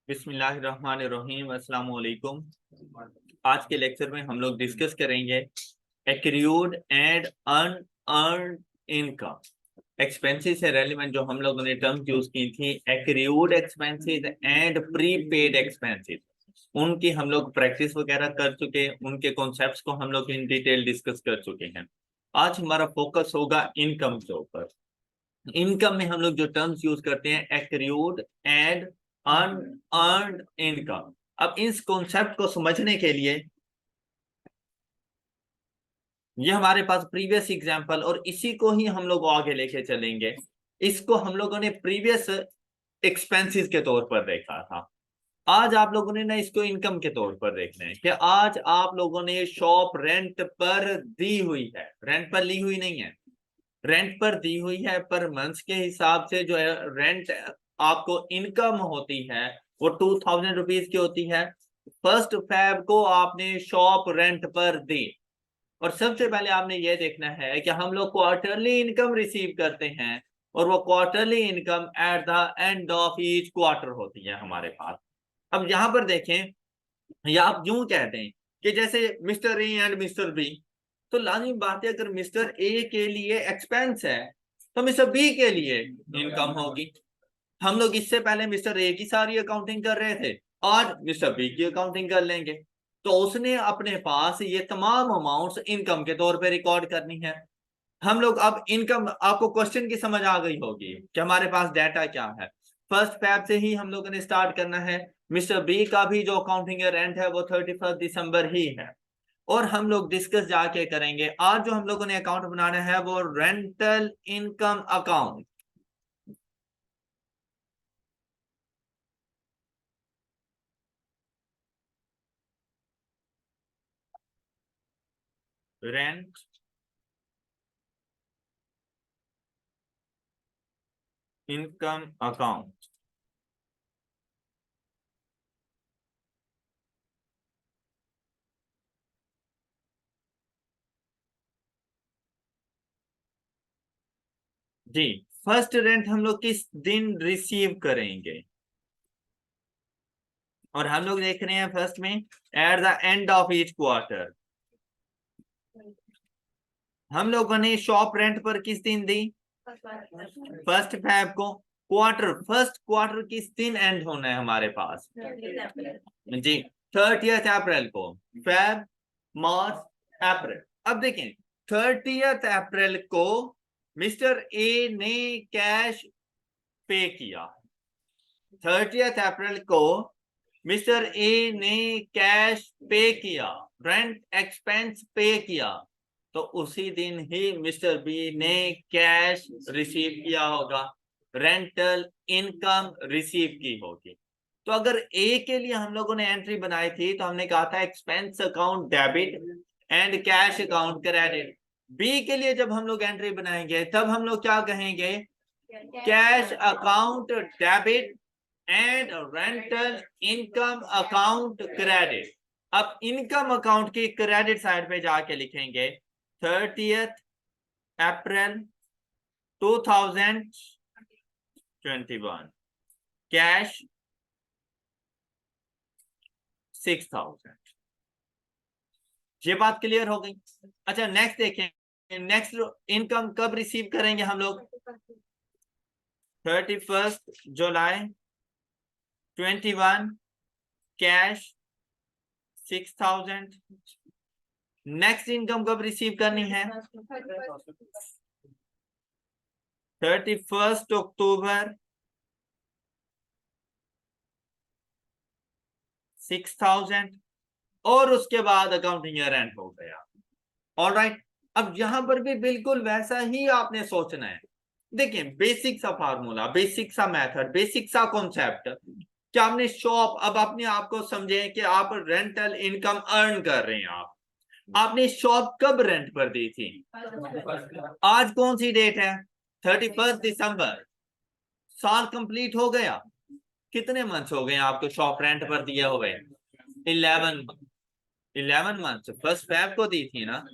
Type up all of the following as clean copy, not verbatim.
बिस्मिल्लाहिर्रहमानिर्रहीम, अस्सलाम वालेकुम। आज के लेक्चर में हम लोग डिस्कस करेंगे accrued and unearned income. Expenses से रेलिवेंट जो हम लोगों ने टर्म यूज की थी, accrued expenses and prepaid expenses, उनकी हम लोग प्रैक्टिस वगैरह कर चुके, उनके कॉन्सेप्ट्स को हम लोग इन डिटेल डिस्कस कर चुके हैं। आज हमारा फोकस होगा इनकम के ऊपर। इनकम में हम लोग जो टर्म्स यूज करते हैं, एक्रूड एंड अनअर्न्ड इनकम। अब इस कॉन्सेप्ट को समझने के लिए ये हमारे पास प्रीवियस एग्जांपल, और इसी को ही हम लोग आगे लेके चलेंगे। इसको हम लोगों ने प्रीवियस एक्सपेंसेस के तौर पर देखा था। आज आप लोगों ने ना इसको इनकम के तौर पर देखना है कि आज आप लोगों ने शॉप रेंट पर दी हुई है, रेंट पर ली हुई नहीं है, रेंट पर दी हुई है। पर मंथ के हिसाब से जो है रेंट आपको इनकम होती है वो 2000 रुपीज की होती है। 1 फरवरी को आपने शॉप रेंट पर दी, और सबसे पहले आपने ये देखना है कि हम लोग क्वार्टरली इनकम रिसीव करते हैं, और वो quarterly income at the end of each quarter होती है हमारे पास। अब यहाँ पर देखें, या आप यूं कहते हैं कि जैसे mister A and mister B, तो लाजमी बात है अगर मिस्टर ए के लिए एक्सपेंस है तो मिस्टर बी के लिए इनकम होगी। हम लोग इससे पहले मिस्टर ए की सारी अकाउंटिंग कर रहे थे, आज मिस्टर बी की अकाउंटिंग कर लेंगे, तो उसने अपने पास ये तमाम अमाउंट्स इनकम के तौर पे रिकॉर्ड करनी है। हम लोग अब इनकम, आपको क्वेश्चन की समझ आ गई होगी कि हमारे पास डाटा क्या है। 1 फरवरी से ही हम लोगों ने स्टार्ट करना है। मिस्टर बी का भी जो अकाउंटिंग रेंट है वो 31 दिसंबर ही है, और हम लोग डिस्कस जाके करेंगे। आज जो हम लोगों ने अकाउंट बनाना है वो rental income account. Rent income account. जी, फर्स्ट रेंट हम लोग किस दिन रिसीव करेंगे, और हम लोग देख रहे हैं फर्स्ट में at the end of each quarter. हम लोगों ने शॉप रेंट पर किस दिन दी, 1 फरवरी को। फर्स्ट क्वार्टर किस दिन एंड होना है हमारे पास, जी 30 अप्रैल को। फेब, मार्च, अप्रैल। अब देखें, 30 अप्रैल को मिस्टर ए ने कैश पे किया। 30 अप्रैल को मिस्टर ए ने कैश पे किया, रेंट एक्सपेंस पे किया, तो उसी दिन ही मिस्टर बी ने कैश रिसीव किया होगा, रेंटल इनकम रिसीव की होगी। तो अगर ए के लिए हम लोगों ने एंट्री बनाई थी तो हमने कहा था expense account debit and cash account credit. B के लिए जब हम लोग एंट्री बनाएंगे तब हम लोग क्या कहेंगे, cash account debit and rental income account credit. अब इनकम अकाउंट की क्रेडिट साइड पे जाके लिखेंगे 30 अप्रैल 2021 कैश 6000। ये बात क्लियर हो गई। अच्छा, नेक्स्ट देखें, नेक्स्ट इनकम कब रिसीव करेंगे हम लोग, 31 जुलाई 21 कैश 6000। नेक्स्ट इनकम कब रिसीव करनी है, 31 अक्टूबर 6000, और उसके बाद अकाउंटिंग ईयर एंड हो गया। ऑलराइट, अब यहां पर भी बिल्कुल वैसा ही आपने सोचना है। देखिए, बेसिक सा फार्मूला, बेसिक सा मेथड, बेसिक सा कॉन्सेप्ट कि आपने शॉप, अब अपने आप को समझे कि आप रेंटल इनकम अर्न कर रहे हैं। आपने शॉप कब रेंट पर दी थी, आज कौन सी डेट है, 31 दिसंबर। साल कंप्लीट हो गया, कितने मंथ्स हो गए आपको शॉप रेंट पर दिए हुए, 11 मंथ्स। 1 फरवरी को दी थी ना,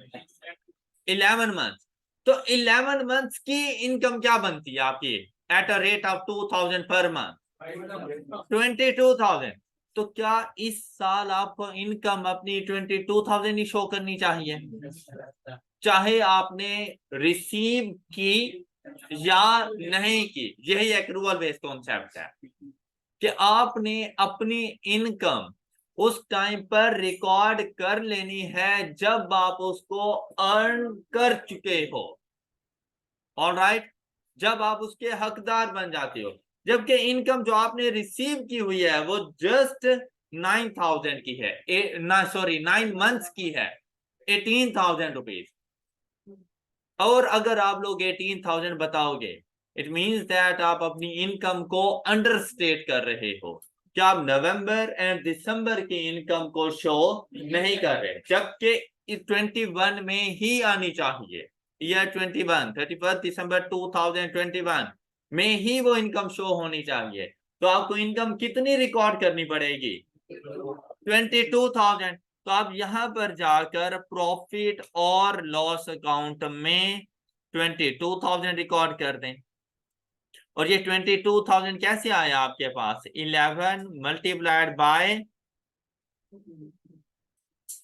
11 मंथ्स। तो 11 मंथ्स की इनकम क्या बनती है आपकी, at a rate of 2000 per month. 22,000। तो क्या इस साल आपको इनकम अपनी 22,000 ही शो करनी चाहिए, चाहे आपने रिसीव की या नहीं की? यही एक्रूवल बेस्ड कॉन्सेप्ट है कि आपने अपनी इनकम उस टाइम पर रिकॉर्ड कर लेनी है जब आप उसको अर्न कर चुके हो। ऑलराइट, जब आप उसके हकदार बन जाते हो। जबकि इनकम जो आपने रिसीव की हुई है वो जस्ट 9,000 की है, ना सॉरी 9 मंथ्स की है, 18,000 रुपीज। और अगर आप लोग 18,000 बताओगे, इट मींस दैट आप अपनी इनकम को अंडरस्टेट कर रहे हो, क्या आप नवंबर एंड दिसंबर की इनकम को शो नहीं कर रहे, जबकि 21 में ही आनी चाहिए। ईयर 21 31 दिसंबर 2021 में ही वो इनकम शो होनी चाहिए। तो आपको इनकम कितनी रिकॉर्ड करनी पड़ेगी? 22,000। तो आप यहां पर जाकर प्रॉफिट और लॉस अकाउंट में 22,000 रिकॉर्ड कर दें। और ये 22,000 कैसे आया आपके पास? 11 मल्टीप्लाइड बाय,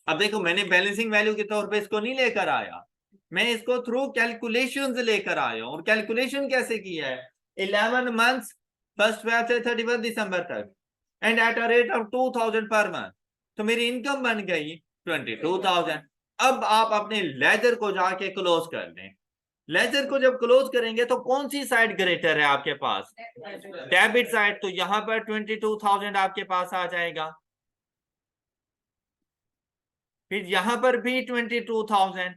अब देखो मैंने बैलेंसिंग वैल्यू के तौर पे इसको नहीं लेकर आया, मैं इसको थ्रू कैलकुलेशंस लेकर आया हूं। और कैलकुलेशन कैसे किया है? 11 मंथ्स, फर्स्ट फेब से 31 दिसंबर तक, and at a rate of 2,000 per month. तो मेरी इनकम बन गई 22,000। अब आप अपने लेजर को जाके क्लोज कर लें। लेजर को जब क्लोज करेंगे तो कौन सी साइड ग्रेटर है आपके पास? Debit side. तो यहां पर 22,000 आपके पास आ जाएगा, फिर यहां पर भी 22,000।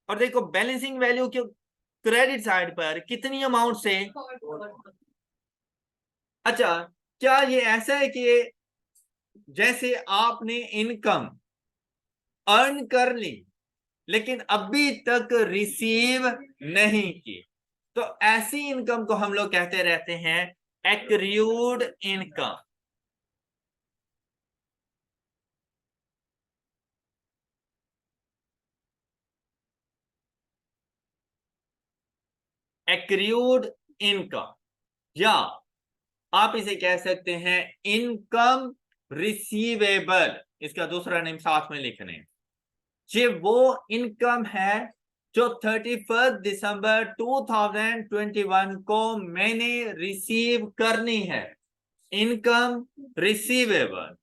और देखो बैलेंसिंग वैल्यू के क्रेडिट साइड पर कितनी अमाउंट से? अच्छा, क्या ये ऐसा है कि जैसे आपने इनकम अर्न कर ली लेकिन अभी तक रिसीव नहीं की, तो ऐसी इनकम को हम लोग कहते रहते हैं एक्रूड इनकम। एक्रूड इनकम, या आप इसे कह सकते हैं इनकम रिसीवेबल। इसका दूसरा नेम साथ में लिखने, ये वो इनकम है जो 31 दिसंबर 2021 को मैंने रिसीव करनी है। Income receivable.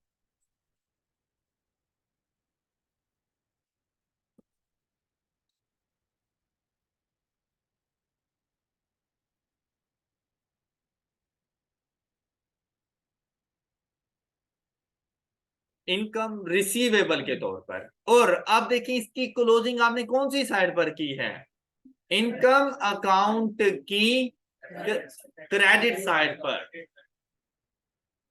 इनकम रिसीवेबल के तौर पर। और आप देखिए इसकी क्लोजिंग आपने कौन सी साइड पर की है? इनकम अकाउंट की क्रेडिट साइड पर,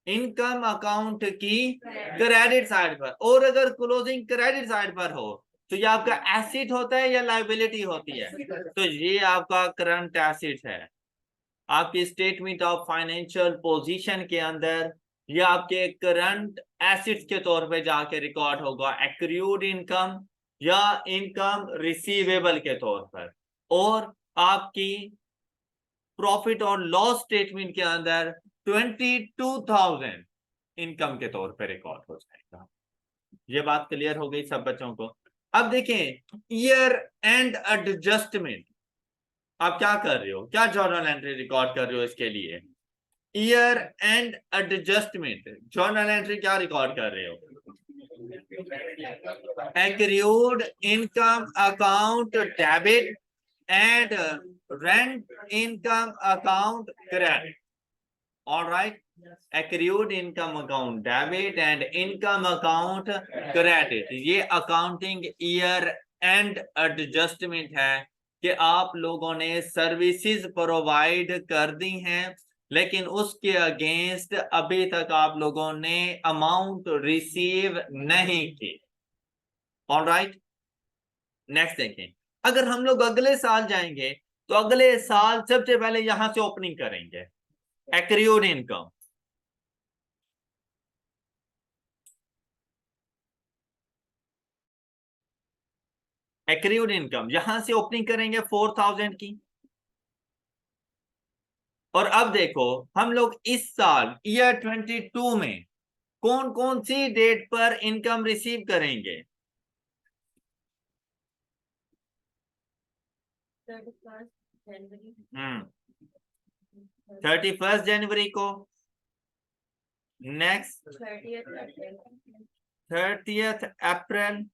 इनकम अकाउंट की क्रेडिट साइड पर। और अगर क्लोजिंग क्रेडिट साइड पर हो तो ये आपका एसेट होता है या लायबिलिटी होती है? तो ये आपका करंट एसेट है। आपकी स्टेटमेंट ऑफ फाइनेंशियल पोजीशन के अंदर ये आपके करंट एसेट्स के तौर पे जाके रिकॉर्ड होगा, एक्रूड इनकम या इनकम रिसीवेबल के तौर पर। और आपकी प्रॉफिट और लॉस स्टेटमेंट के अंदर 22,000 इनकम के तौर पे रिकॉर्ड हो जाएगा। ये बात क्लियर हो गई सब बच्चों को? अब देखें ईयर एंड एडजस्टमेंट, आप क्या कर रहे हो, क्या जर्नल एंट्री रिकॉर्ड कर रहे हो इसके लिए? Year and adjustment journal entry क्या रिकॉर्ड कर रहे हो? Accrued income account debit and rent income account credit. Alright, accrued income account debit and income account credit, ये अकाउंटिंग ईयर एंड एडजस्टमेंट है कि आप लोगों ने सर्विसेज प्रोवाइड कर दी हैं लेकिन उसके अगेंस्ट अभी तक आप लोगों ने अमाउंट रिसीव नहीं की। ऑलराइट, नेक्स्ट देखें, अगर हम लोग अगले साल जाएंगे तो अगले साल सबसे पहले यहां से ओपनिंग करेंगे एक्रूड इनकम। एक्रूड इनकम यहां से ओपनिंग करेंगे 4,000 की। और अब देखो हम लोग इस साल ईयर 22 में कौन कौन सी डेट पर इनकम रिसीव करेंगे? 31 जनवरी को, नेक्स्ट 30th अप्रैल,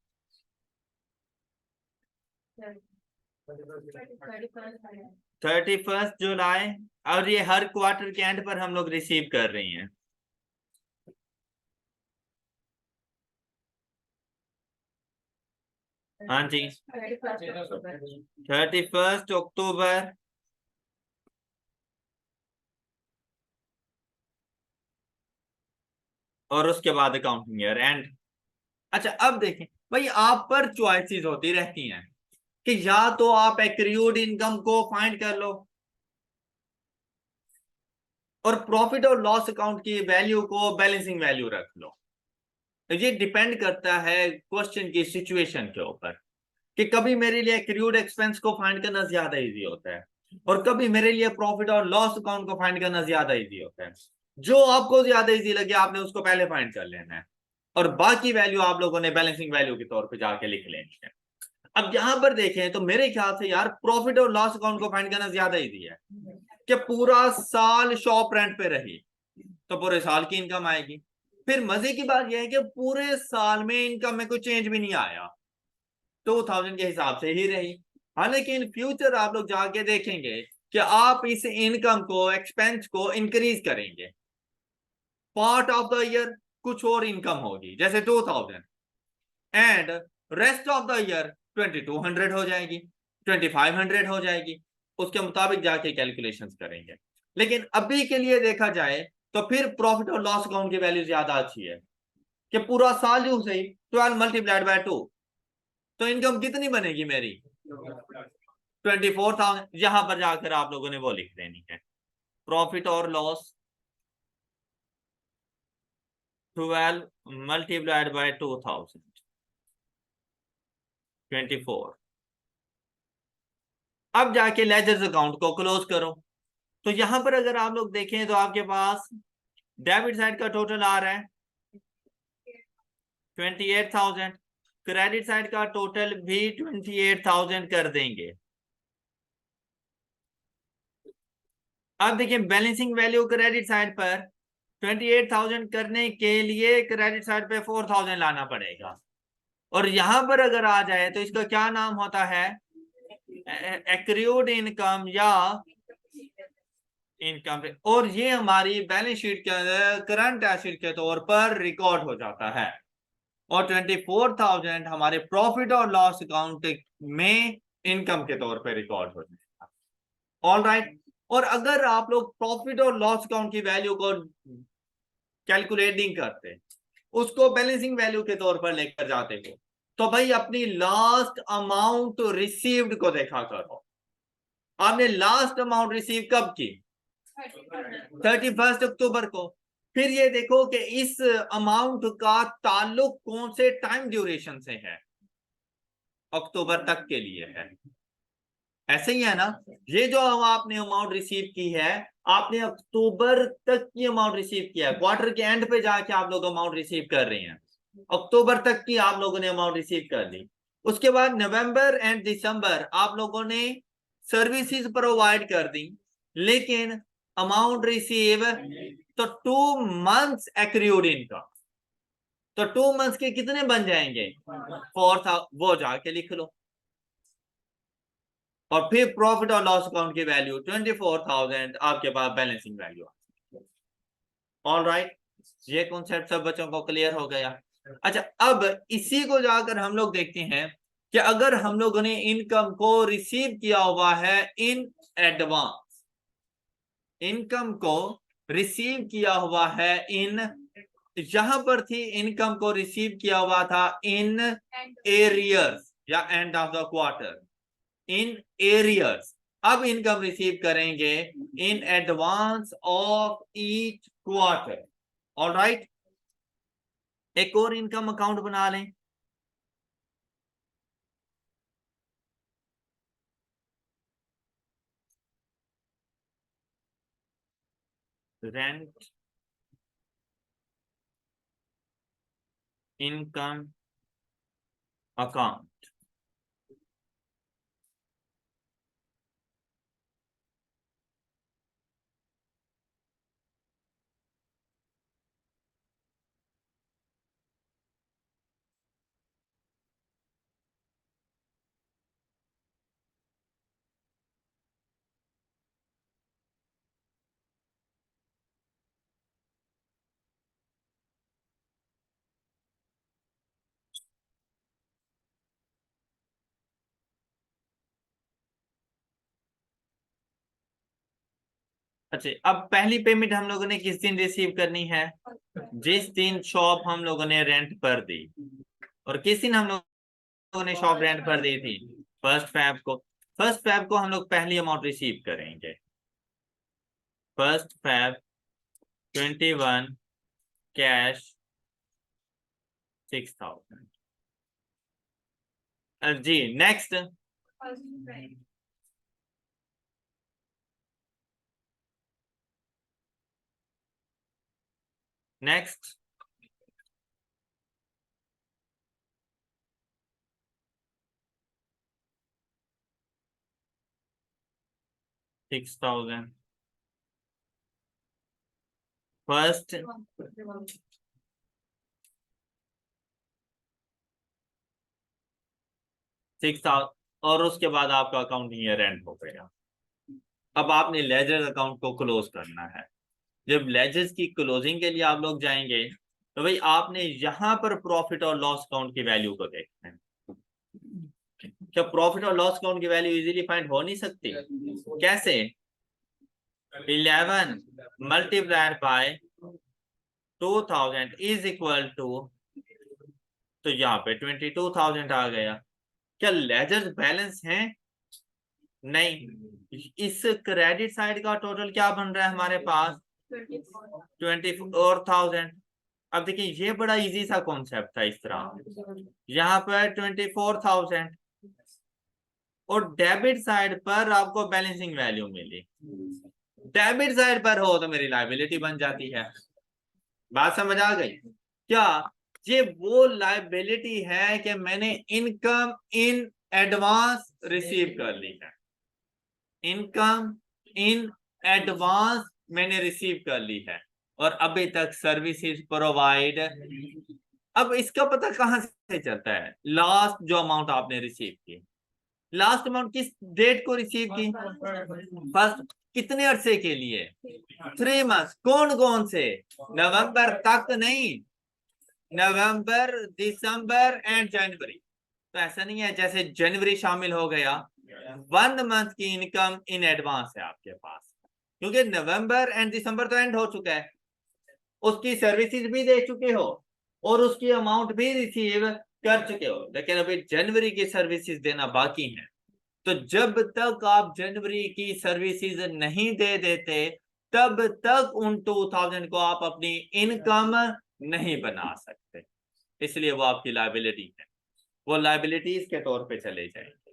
31 जुलाई, और ये हर क्वार्टर के एंड पर हम लोग रिसीव कर रही हैं। हाँ जी, 31 अक्टूबर, और उसके बाद अकाउंटिंग ईयर एंड। अच्छा अब देखें भाई, आप पर चॉइसेस होती रहती हैं कि या तो आप एक्रूड इनकम को फाइंड कर लो और प्रॉफिट और लॉस अकाउंट की वैल्यू को बैलेंसिंग वैल्यू रख लो। ये डिपेंड करता है क्वेश्चन की सिचुएशन के ऊपर कि कभी मेरे लिए एक्रूड एक्सपेंस को फाइंड करना ज्यादा इजी होता है और कभी मेरे लिए प्रॉफिट और लॉस अकाउंट को फाइंड करना ज्यादा इजी होता है। जो आपको ज्यादा इजी लगे आपने उसको पहले फाइंड कर लेना है और बाकी वैल्यू आप लोगों ने बैलेंसिंग वैल्यू के तौर पे जाके लिख लेनी है। अब यहां पर देखें तो मेरे ख्याल से यार प्रॉफिट और लॉस अकाउंट को फाइंड करना ज्यादा इजी है कि पूरा साल शॉप रेंट पे रही तो पूरे साल की इनकम आएगी। फिर मजे की बात यह है कि पूरे साल में इनकम में कोई चेंज भी नहीं आया, 2000 के हिसाब से ही रही। हालांकि इन फ्यूचर आप लोग जाके देखेंगे कि आप इस इनकम को एक्सपेंस को इंक्रीज करेंगे। पार्ट ऑफ द ईयर कुछ और इनकम होगी जैसे 2000 and rest of the year 2200 हो जाएगी, 2500 हो जाएगी। उसके मुताबिक जाके कैलकुलेशंस करेंगे। लेकिन अभी के लिए देखा जाए तो फिर प्रॉफिट और लॉस अकाउंट की वैल्यू ज्यादा अच्छी है कि पूरा साल जो सही 12 मल्टीप्लाइड बाय 2 तो इनकम कितनी बनेगी मेरी? 24,000। यहां पर जाकर आप लोगों ने वो लिख देनी है, प्रॉफिट और लॉस 12 मल्टीप्लाइड बाय 2000, 24। अब जाके लेजर्स अकाउंट को क्लोज करो। तो यहां पर अगर आप लोग देखें तो आपके पास डेबिट साइड का टोटल आ रहा है 28,000, क्रेडिट साइड का टोटल भी 28,000 कर देंगे। अब देखिए बैलेंसिंग वैल्यू क्रेडिट साइड पर 28,000 करने के लिए क्रेडिट साइड पे 4,000 लाना पड़ेगा और यहां पर अगर आ जाए तो इसका क्या नाम होता है? एक्रूड इनकम या इनकम। और ये हमारी बैलेंस शीट के अंदर करंट एसेट के तौर पर रिकॉर्ड हो जाता है और 24,000 हमारे प्रॉफिट और लॉस अकाउंट में इनकम के तौर पर रिकॉर्ड हो जाता है। All right. और अगर आप लोग प्रॉफिट और लॉस अकाउंट की वैल्यू को कैलकुलेटिंग करते, उसको बैलेंसिंग वैल्यू के तौर पर लेकर जाते हो तो भाई अपनी लास्ट अमाउंट रिसीव्ड को देखा करो। आपने लास्ट अमाउंट रिसीव कब की? 31 अक्टूबर को। फिर ये देखो कि इस अमाउंट का ताल्लुक कौन से टाइम ड्यूरेशन से है, अक्टूबर तक के लिए है। ऐसे ही है ना, ये जो आपने अमाउंट रिसीव की है आपने अक्टूबर तक की अमाउंट रिसीव किया है, क्वार्टर के एंड पे जाके आप लोग अमाउंट रिसीव कर रहे हैं। अक्टूबर तक की आप लोगों ने अमाउंट रिसीव कर ली। उसके बाद नवंबर एंड दिसंबर आप लोगों ने सर्विसेज प्रोवाइड कर दी लेकिन अमाउंट रिसीव तो 2 मंथ्स एक्रूड इनकम, तो 2 मंथ्स के कितने बन जाएंगे? 4,000, वो जाके लिख लो। और फिर प्रॉफिट और लॉस अकाउंट की वैल्यू 24,000 आपके पास बैलेंसिंग वैल्यू। ऑल राइट, ये कॉन्सेप्ट सब बच्चों को क्लियर हो गया। अच्छा अब इसी को जाकर हम लोग देखते हैं कि अगर हम लोगों ने इनकम को रिसीव किया हुआ है इन एडवांस, इनकम को रिसीव किया हुआ है इन, यहां पर थी इनकम को रिसीव किया हुआ था इन एरियर्स या end of the quarter, in arrears. अब इनकम रिसीव करेंगे in advance of each quarter. All right, एक और इनकम अकाउंट बना लें। Rent income account. अच्छा, अब पहली पेमेंट हम लोगों ने किस दिन रिसीव करनी है? जिस दिन शॉप हम लोगों ने रेंट पर दी। और किस दिन हम लोगों ने शॉप रेंट पर दी थी? 1 फरवरी को। 1 फरवरी को हम लोग पहली अमाउंट रिसीव करेंगे। 1 फरवरी 21 कैश 6000। जी नेक्स्ट। Next 6000 first. 6000 और उसके बाद आपका अकाउंट ये रेंट हो गया। अब आपने लेजर अकाउंट को क्लोज करना है। जब लेजर्स की क्लोजिंग के लिए आप लोग जाएंगे तो भाई आपने यहां पर प्रॉफिट और लॉस अकाउंट की वैल्यू को देखना है। क्या प्रॉफिट और लॉस अकाउंट की वैल्यू इजीली फाइंड हो नहीं सकती? कैसे? 11 multiplied by 2000 is equal to, तो यहाँ पे 22,000 आ गया। क्या लेजर्स बैलेंस हैं? नहीं। इस क्रेडिट साइड का टोटल क्या बन रहा है हमारे पास? 24,000। अब देखिए ये बड़ा इजी सा कॉन्सेप्ट था। इस तरह यहाँ पर 24,000 और डेबिट साइड पर आपको बैलेंसिंग वैल्यू मिली। डेबिट साइड पर हो तो मेरी लायबिलिटी बन जाती है। बात समझ आ गई क्या? ये वो लायबिलिटी है कि मैंने इनकम इन एडवांस रिसीव कर ली है। इनकम इन एडवांस मैंने रिसीव कर ली है और अभी तक सर्विसेज प्रोवाइड। अब इसका पता कहां से चलता है? लास्ट जो अमाउंट आपने रिसीव की, लास्ट अमाउंट किस डेट को रिसीव की? फर्स्ट। कितने अरसे के लिए? 3 मंथ। कौन कौन से? नवंबर तक नहीं, नवंबर दिसंबर एंड जनवरी। तो ऐसा नहीं है जैसे जनवरी शामिल हो गया। 1 मंथ की इनकम इन एडवांस है आपके पास, क्योंकि नवंबर एंड दिसंबर तो एंड हो चुका है, उसकी सर्विसेज भी दे चुके हो और उसकी अमाउंट भी रिसीव कर चुके हो, लेकिन अभी जनवरी की सर्विसेज देना बाकी है। तो जब तक आप जनवरी की सर्विसेज नहीं दे देते तब तक उन 2000 को आप अपनी इनकम नहीं बना सकते, इसलिए वो आपकी लायबिलिटी है। वो लायबिलिटीज के तौर पे चले जाएंगे।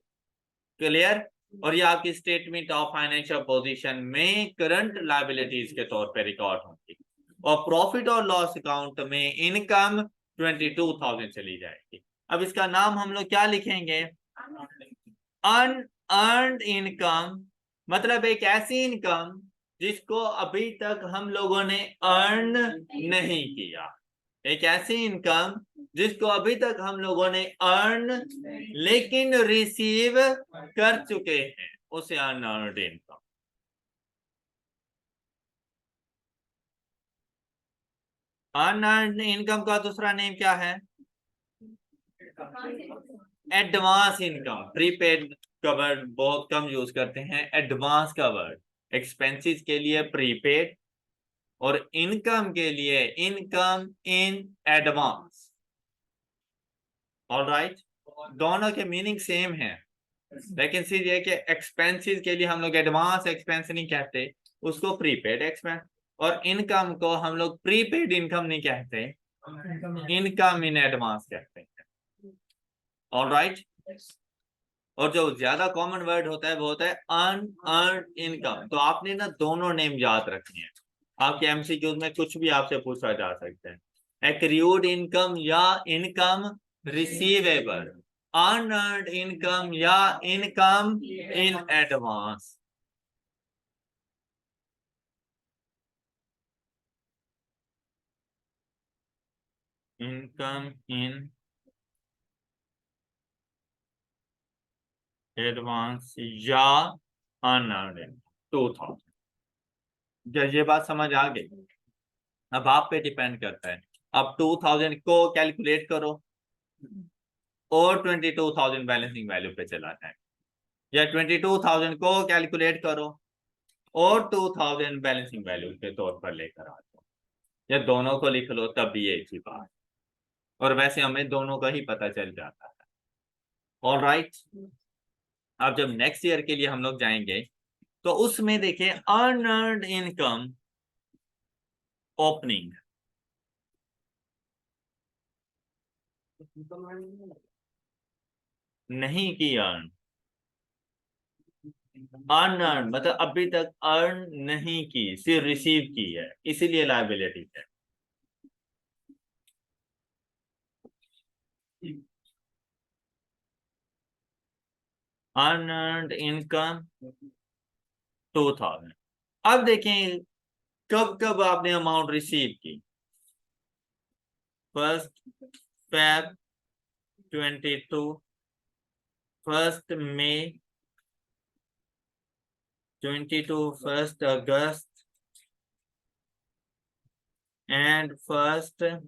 क्लियर? और ये आपकी स्टेटमेंट ऑफ फाइनेंशियल पोजीशन में करंट लायबिलिटीज के तौर पे रिकॉर्ड होंगी और प्रॉफिट और लॉस अकाउंट में इनकम 22,000 चली जाएगी। अब इसका नाम हम लोग क्या लिखेंगे? अनअर्न्ड इनकम, मतलब एक ऐसी इनकम जिसको अभी तक हम लोगों ने अर्न नहीं किया। एक ऐसी इनकम जिसको अभी तक हम लोगों ने अर्न लेकिन रिसीव कर चुके हैं, उसे अनअर्न्ड इनकम। अनअर्न्ड इनकम का दूसरा नेम क्या है? Advance income. प्रीपेड का वर्ड बहुत कम यूज करते हैं, एडवांस का वर्ड। एक्सपेंसेस के लिए प्रीपेड और इनकम के लिए इनकम इन एडवांस। ऑलराइट, दोनों के मीनिंग सेम है, लेकिन सिर्फ ये कि एक्सपेंसेस के लिए हम लोग एडवांस एक्सपेंस नहीं कहते, उसको प्रीपेड एक्सपेंस। और इनकम को हम लोग प्रीपेड इनकम नहीं कहते, इनकम इन एडवांस कहते हैं। ऑलराइट, और जो ज्यादा कॉमन वर्ड होता है वो होता है अनअर्न्ड इनकम। तो आपने ना दोनों नेम याद रखने हैं। आपके एमसीक्यूज में कुछ भी आपसे पूछा जा सकता है। एक्रूड इनकम या इनकम रिसीवेबल, अनअर्न्ड इनकम या income in advance. Income in advance या अनअर्न्ड 2000। जब ये बात समझ आ गई, अब आप पे डिपेंड करता है। अब 2000 को कैलकुलेट करो और 22,000 बैलेंसिंग वैल्यू पे चला जाए, या 22,000 को कैलकुलेट करो और 2,000 बैलेंसिंग वैल्यू के तौर पर लेकर आ जाओ, या दोनों को लिख लो तब भी एक ही बात। और वैसे हमें दोनों का ही पता चल जाता है। ऑल राइट, अब जब नेक्स्ट ईयर के लिए हम लोग जाएंगे तो उसमें देखिए अनअर्न्ड इनकम ओपनिंग, नहीं की अर्न, अनअर्न मतलब अभी तक अर्न नहीं की, सिर्फ रिसीव की है, इसीलिए लायबिलिटी है। Unearned income 2000। अब देखें कब कब आपने अमाउंट रिसीव की। 1 Feb 22, 1 May 22, 1 August and 1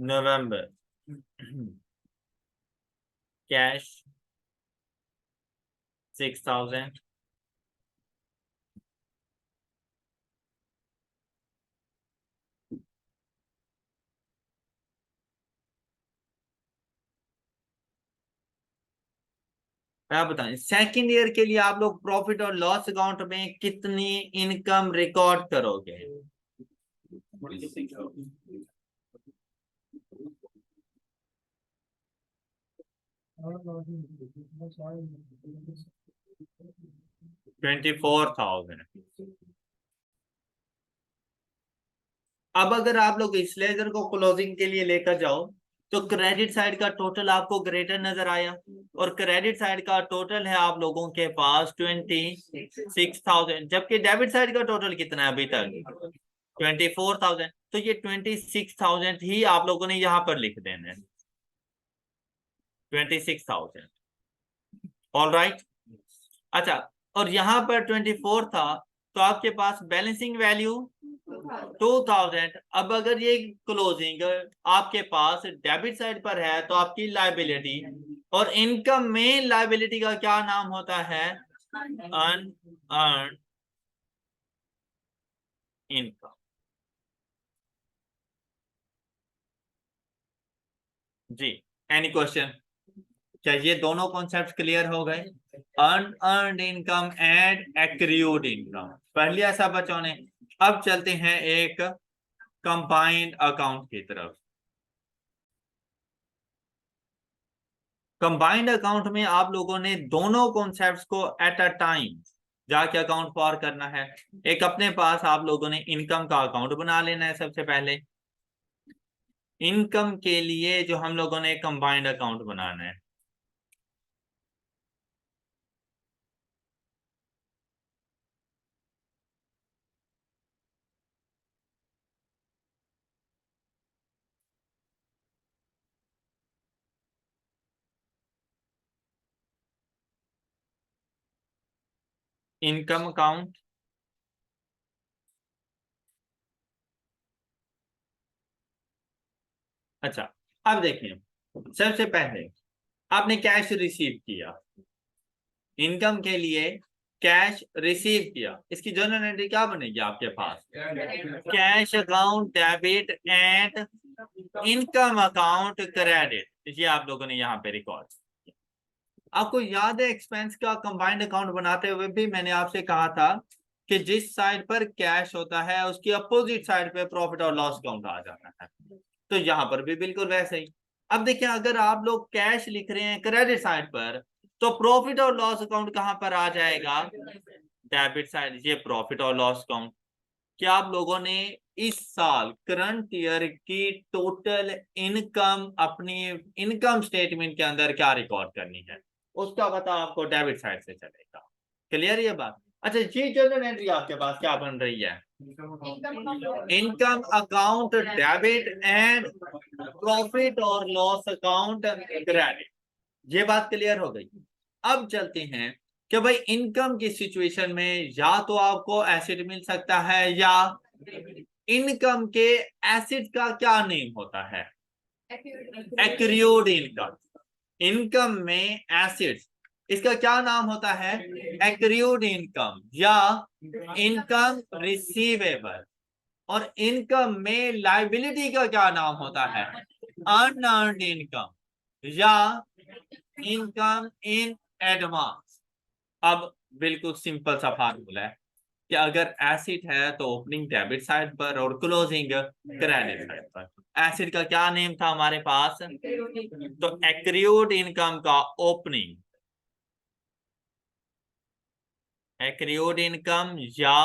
November। Cash 6,000। आप बताएं सेकंड ईयर के लिए आप लोग प्रॉफिट और लॉस अकाउंट में कितनी इनकम रिकॉर्ड करोगे। 24,000। अब अगर आप लोग इस लेजर को क्लोजिंग के लिए लेकर जाओ तो क्रेडिट साइड का टोटल आपको ग्रेटर नजर आया, और क्रेडिट साइड का टोटल है आप लोगों के पास 26,000, जबकि डेबिट साइड का टोटल कितना है अभी तक 24,000। तो ये 26,000 ही आप लोगों ने यहाँ पर लिख देना है, 26,000। All right. अच्छा, और यहाँ पर 24 था तो आपके पास बैलेंसिंग वैल्यू 2,000। अब अगर ये क्लोजिंग आपके पास डेबिट साइड पर है तो आपकी लायबिलिटी, और इनकम में लायबिलिटी का क्या नाम होता है, अनअर्न्ड इनकम। जी, एनी क्वेश्चन। क्या ये दोनों कॉन्सेप्ट क्लियर हो गए, unearned income and accrued income, पढ़ लिया सब बच्चों ने। अब चलते हैं एक कंबाइंड अकाउंट की तरफ। कंबाइंड अकाउंट में आप लोगों ने दोनों कॉन्सेप्ट्स को एट अ टाइम जाके अकाउंट फॉर करना है। एक अपने पास आप लोगों ने इनकम का अकाउंट बना लेना है। सबसे पहले इनकम के लिए जो हम लोगों ने कंबाइंड अकाउंट बनाना है, इनकम अकाउंट। अच्छा, अब देखिए सबसे पहले आपने कैश रिसीव किया, इनकम के लिए कैश रिसीव किया, इसकी जर्नल एंट्री क्या बनेगी आपके पास, cash account debit and income account credit. ये आप लोगों ने यहाँ पे रिकॉर्ड। आपको याद है एक्सपेंस का कंबाइंड अकाउंट बनाते हुए भी मैंने आपसे कहा था कि जिस साइड पर कैश होता है उसकी अपोजिट साइड पे प्रॉफिट और लॉस अकाउंट आ जाता है। तो यहाँ पर भी बिल्कुल वैसे ही। अब देखिए अगर आप लोग कैश लिख रहे हैं क्रेडिट साइड पर तो प्रॉफिट और लॉस अकाउंट कहाँ पर आ जाएगा, डेबिट साइड, ये प्रॉफिट और लॉस अकाउंट। कि आप लोगों ने इस साल करंट ईयर की टोटल इनकम अपनी इनकम स्टेटमेंट के अंदर क्या रिकॉर्ड करनी है, उसका पता आपको डेबिट साइड से चलेगा। क्लियर ये बात? अच्छा, ये जर्नल एंट्री आपके पास क्या बन रही है? Income account debit and profit और लॉस अकाउंट क्रेडिट। ये बात क्लियर हो गई। अब चलते हैं कि भाई इनकम की सिचुएशन में या तो आपको एसेट मिल सकता है, या इनकम के एसेट का क्या नेम होता है? Accrued income. इनकम में एसेट, इसका क्या नाम होता है? एक्रूड इनकम या इनकम रिसीवेबल। और इनकम में लाइबिलिटी का क्या नाम होता है? अनअर्न्ड इनकम या इनकम इन एडवांस। अब बिल्कुल सिंपल सा फार्मूला है कि अगर एसिड है तो ओपनिंग डेबिट साइड पर और क्लोजिंग क्रेडिट साइड पर। एसिड का क्या नेम था हमारे पास? तो एक्रूड इनकम का ओपनिंग एक्रूड इनकम या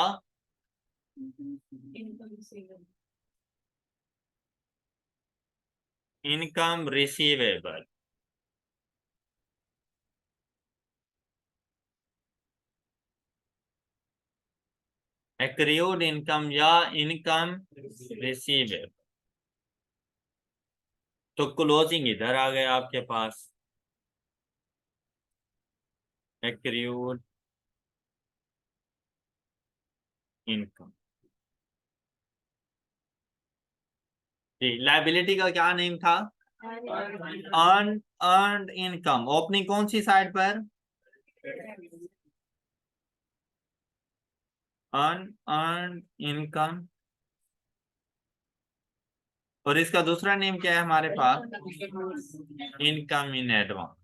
इनकम रिसीवेबल। एक्रूड इनकम या इनकम रिसीवेबल। तो क्लोजिंग इधर आ गया आपके पास, एक्रूड इनकम। जी, लाइबिलिटी का क्या नेम था? Unearned income. ओपनिंग कौन सी साइड पर? Unearned income. और इसका दूसरा नेम क्या है हमारे पास? Income in advance.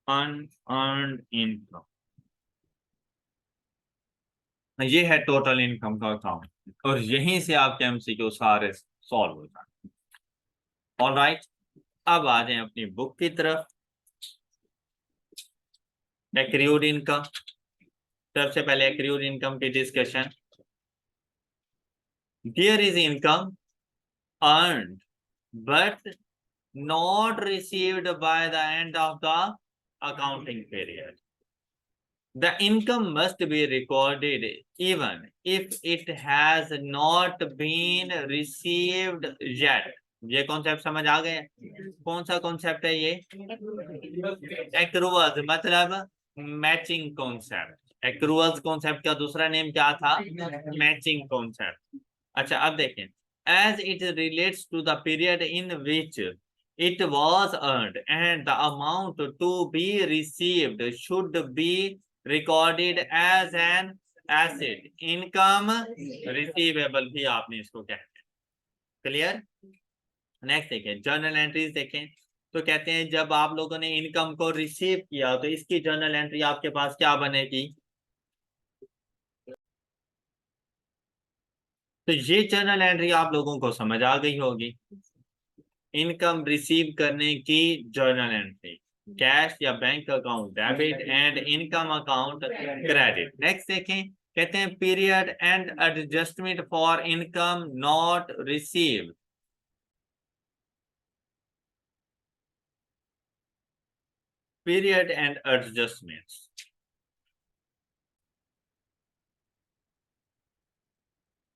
Unearned income, ये है टोटल इनकम का अकाउंट, और यहीं से आपके एमसीक्यू सारे सॉल्व हो जाते हैं। ऑलराइट, अब आ जाए अपनी बुक की तरफ। एक्रूड इनकम, सबसे पहले एक्रूड इनकम की discussion. There is income earned but not received by the end of the accounting period. The income must be recorded even if it has not been received yet. ये concept समझ आ गए? कौन सा concept है ये? एक्रूअल्स मतलब matching concept. एक्रूअल्स concept का दूसरा नेम क्या था? Matching concept. अच्छा, अब देखें, as it relates to the period in which it was earned and the amount to be received should be recorded as an asset, income receivable भी आपने इसको कहते हैं। क्लियर? नेक्स्ट देखें, जर्नल एंट्रीज देखें। तो कहते हैं जब आप लोगों ने इनकम को रिसीव किया तो इसकी जर्नल एंट्री आपके पास क्या बनेगी? तो ये जर्नल एंट्री आप लोगों को समझ आ गई होगी। इनकम रिसीव करने की जर्नल एंट्री, कैश या bank account debit and income account credit. Next देखें, कहते हैं period and adjustment for income not received. Period and adjustments,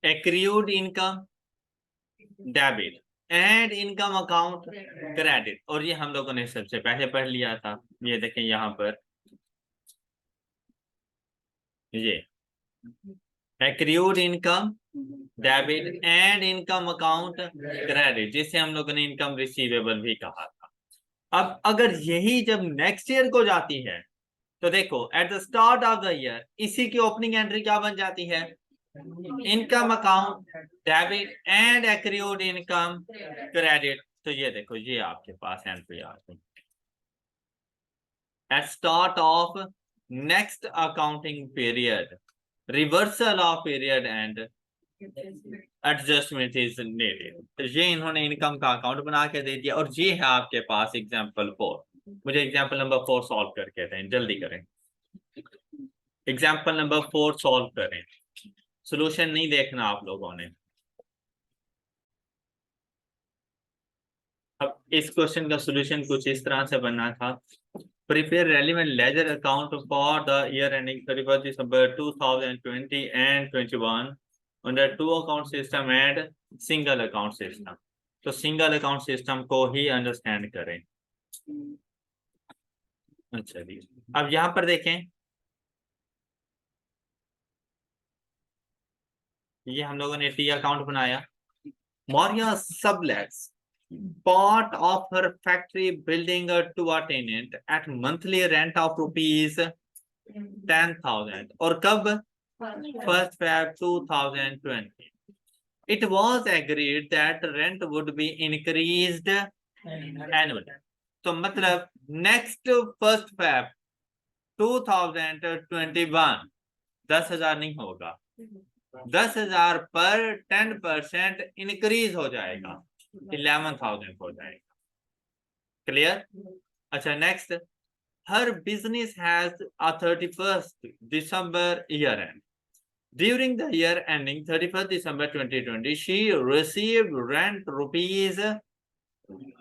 accrued income debit and income account credit. और ये हम लोगों ने सबसे पहले पढ़ लिया था। ये देखें यहाँ पर, ये accrued income debit and income account credit, जिसे हम लोगों ने इनकम रिसीवेबल भी कहा था। अब अगर यही जब नेक्स्ट ईयर को जाती है तो देखो, at the start of the year इसी की ओपनिंग एंट्री क्या बन जाती है? Income account debit and accrued income credit. तो ये देखो, ये आपके पास एंट्री आ गई। At start of next accounting period, reversal of period and adjustment is needed. ये इन्होंने इनकम का अकाउंट बना के दे दिया, और ये है आपके पास एग्जाम्पल 4। मुझे एग्जाम्पल नंबर 4 सॉल्व करके दें, जल्दी करें। एग्जाम्पल नंबर 4 सॉल्व करें, सोल्यूशन नहीं देखना आप लोगों ने। अब इस क्वेश्चन का सोल्यूशन कुछ इस तरह से बनना था। Prepare relevant ledger account for the year ending 31 December 2020 and 21 under to account system and single account system. तो सिंगल अकाउंट सिस्टम को ही अंडरस्टैंड करें। अच्छा जी, अब यहां पर देखें, ये हम लोगों ने टी अकाउंट बनाया। Maurya sublets part of her factory building to a tenant at monthly rent of rupees 10,000 और कब? 1st Feb 2020. It was agreed that rent would be increased annually. तो मतलब next 1st Feb 2021 10,000 नहीं होगा, 10,000 पर 10% increase हो जाएगा, 11,000 हो जाएगा। क्लियर? अच्छा, next, her business has a 31st December year and. During the year ending 31st December 2020 she received rent rupees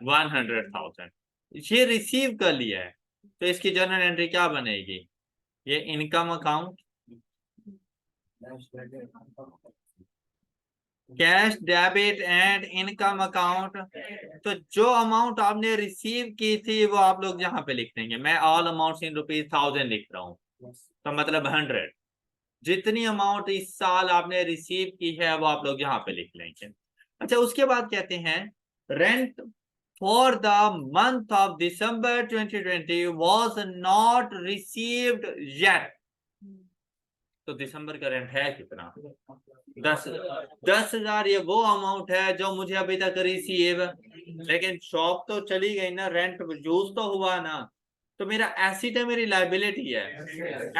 100,000। ये रिसीव कर लिया है, तो इसकी जर्नल एंट्री क्या बनेगी? ये income account, cash debit and income account. तो जो अमाउंट आपने रिसीव की थी वो आप लोग यहाँ पे लिख देंगे। मैं ऑल अमाउंट्स इन रुपीज 1000 लिख रहा हूँ, तो मतलब 100। जितनी अमाउंट इस साल आपने रिसीव की है वो आप लोग यहाँ पे लिख लेंगे। अच्छा, उसके बाद कहते हैं rent for the month of December 2020 was not received yet. तो दिसंबर का रेंट है कितना? 10,000। ये वो अमाउंट है जो मुझे अभी तक रिसीव, लेकिन शॉप तो चली गई ना, रेंट यूज तो हुआ ना, तो मेरा एसिड है, मेरी लाइबिलिटी है।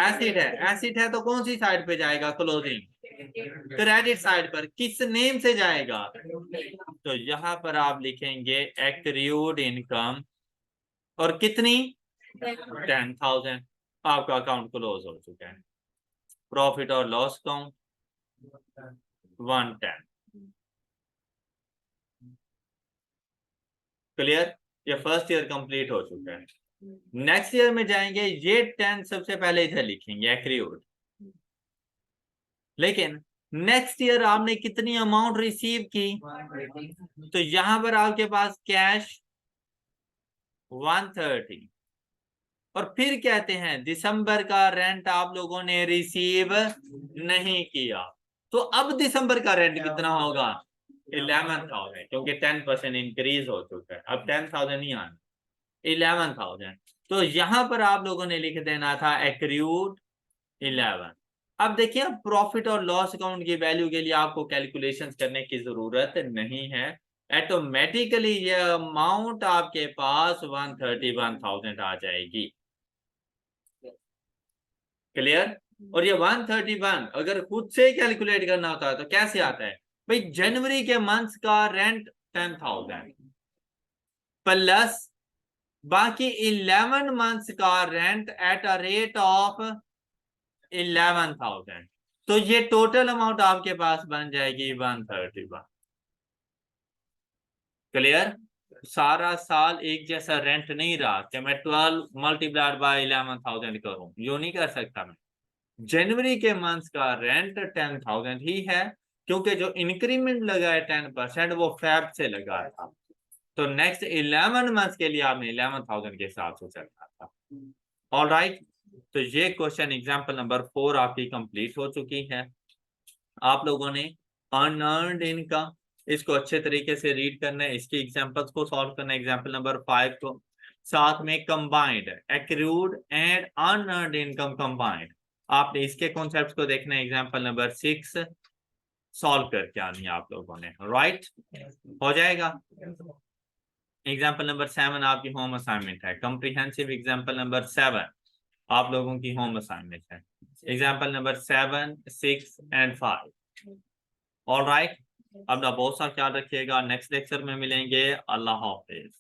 एसिड है, एसिड है तो कौन सी साइड पे जाएगा? क्लोजिंग, क्रेडिट साइड पर। किस नेम से जाएगा? तो यहाँ पर आप लिखेंगे एक्रूड इनकम, और कितनी? 10,000। आपका अकाउंट क्लोज हो चुका है। प्रॉफिट और लॉस अकाउंट 110। क्लियर? ये फर्स्ट ईयर कंप्लीट हो चुका है। नेक्स्ट ईयर में जाएंगे, ये 10 सबसे पहले इधर लिखेंगे एक्रूड। लेकिन नेक्स्ट ईयर आपने कितनी अमाउंट रिसीव की? तो यहां पर आपके पास कैश 130, और फिर कहते हैं दिसंबर का रेंट आप लोगों ने रिसीव नहीं किया, तो अब दिसंबर का रेंट कितना होगा? 11,000, क्योंकि 10% इंक्रीज हो चुका है। अब 10,000 नहीं आना, 11,000। तो यहां पर आप लोगों ने लिख देना था एक्रूड 11। अब देखिए, प्रॉफिट और लॉस अकाउंट की वैल्यू के लिए आपको कैलकुलेशंस करने की जरूरत नहीं है, ऑटोमेटिकली ये अमाउंट आपके पास 131,000 आ जाएगी। क्लियर? और ये 131 अगर खुद से कैलकुलेट करना होता है तो कैसे आता है भाई? जनवरी के मंथ का रेंट 10,000 प्लस बाकी 11 मंथ्स का rent at a rate of 11,000, तो ये टोटल अमाउंट आपके पास बन जाएगी 131। क्लियर? सारा साल एक जैसा रेंट नहीं रहा कि मैं 12 मल्टीप्लाइड बाय 11,000 करूं, यो नहीं कर सकता मैं। जनवरी के मंथ का रेंट 10,000 ही है, क्योंकि जो इंक्रीमेंट लगा है 10% वो फेब से लगा था। तो नेक्स्ट 11 मंथ के लिए आपने 11,000 के हिसाब से चलना था। ऑल राइट, तो ये क्वेश्चन एग्जाम्पल नंबर 4 आपकी कंप्लीट हो चुकी है। आप लोगों ने अनअर्न्ड इनकम, इसको अच्छे तरीके से रीड करना है, इसकी एग्जांपल्स को सॉल्व करना है। एग्जांपल नंबर 5 को, साथ में combined accrued and unearned income combined, आपने इसके कॉन्सेप्ट्स को देखना है। एग्जांपल नंबर 6 सॉल्व करके आनी है आप लोगों ने। राइट? हो जाएगा? एग्जाम्पल नंबर 7 आपकी होम असाइनमेंट है। कॉम्प्रिहेंसिव एग्जाम्पल नंबर 7 आप लोगों की होम असाइनमेंट है। Example number 7, 6 and 5। All right, अपना बहुत सा ख्याल रखिएगा। नेक्स्ट लेक्चर में मिलेंगे। अल्लाह हाफिज।